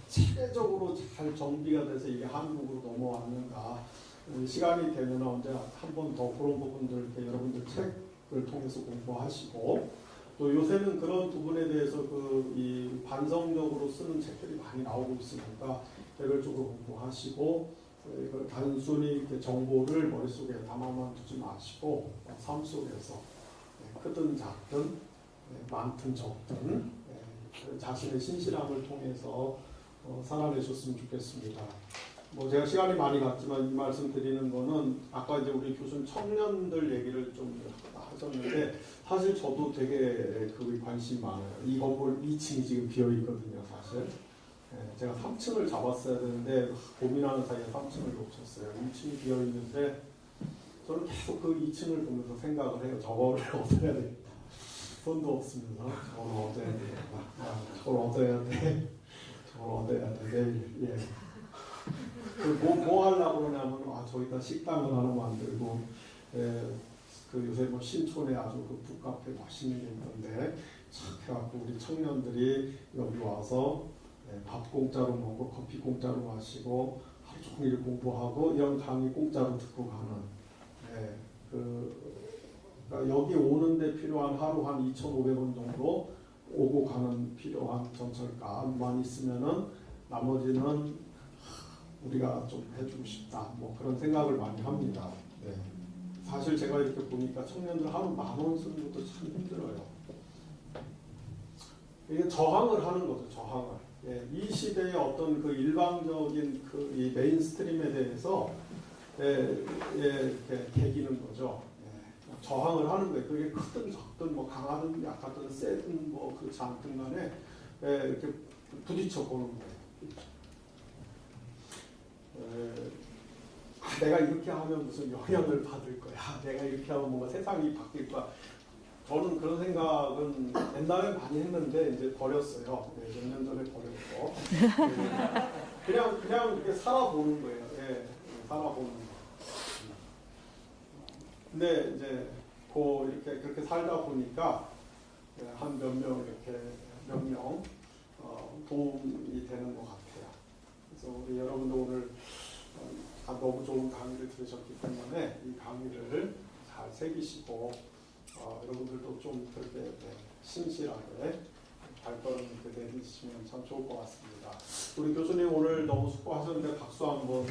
체계적으로 잘 정비가 돼서 이게 한국으로 넘어왔는가 시간이 되면 언제 한 번 더 그런 부분들 여러분들 책을 통해서 공부하시고 또 요새는 그런 부분에 대해서 이 반성적으로 쓰는 책들이 많이 나오고 있으니까 개별적으로 공부하시고 이걸 단순히 이렇게 정보를 머릿속에 담아만 두지 마시고 삶 속에서 크든 작든 많든 적든 자신의 신실함을 통해서 살아내셨으면 좋겠습니다. 뭐 제가 시간이 많이 갔지만 이 말씀 드리는 거는 아까 이제 우리 교수님 청년들 얘기를 좀 하셨는데 사실 저도 되게 그에 관심이 많아요. 이 건물 2층이 지금 비어 있거든요, 사실. 제가 3층을 잡았어야 되는데 고민하는 사이에 3층을 놓쳤어요. 2층이 비어 있는데 저는 계속 그 2층을 보면서 생각을 해요. 저거를 얻어야 되겠다. 돈도 없으면서 저걸 얻어야 되겠다. 저걸 얻어야 돼. 저걸 얻어야 돼. 내일. 뭐 하려고 그러냐면 저기다 식당을 하나 만들고 요새 뭐 신촌에 아주 북카페 맛있는 게 있는데 착 해갖고 우리 청년들이 여기 와서 밥 공짜로 먹고 커피 공짜로 마시고 하루 종일 공부하고 이런 강의 공짜로 듣고 가는 그러니까 여기 오는데 필요한 하루 한 2,500원 정도 오고 가는 필요한 전철값만 있으면은 나머지는 우리가 좀 해주고 싶다 뭐 그런 생각을 많이 합니다. 사실 제가 이렇게 보니까 청년들 하루 10,000원 쓰는 것도 참 힘들어요. 이게 저항을 하는 거죠, 저항을. 이 시대의 어떤 그 일방적인 이 메인스트림에 대해서 이렇게 개기는 거죠. 저항을 하는 거예요. 그게 크든 적든 뭐 강하든 약하든 세든 뭐 그렇지 않든 간에 이렇게 부딪혀 보는 거예요. 내가 이렇게 하면 무슨 영향을 받을 거야. 내가 이렇게 하면 뭔가 세상이 바뀔 거야. 저는 그런 생각은 옛날에 많이 했는데 이제 버렸어요. 몇 년 전에 버렸고 그냥 이렇게 살아보는 거예요. 살아보는 거. 근데 이제 이렇게 그렇게 살다 보니까 한 몇 명 이렇게 몇 명 도움이 되는 것 같아요. 그래서 우리 여러분도 오늘 너무 좋은 강의를 들으셨기 때문에 이 강의를 잘 새기시고 여러분들도 좀 그렇게 신실하게 발걸음 이렇게 내리시면 참 좋을 것 같습니다. 우리 교수님 오늘 너무 수고하셨는데 박수 한번.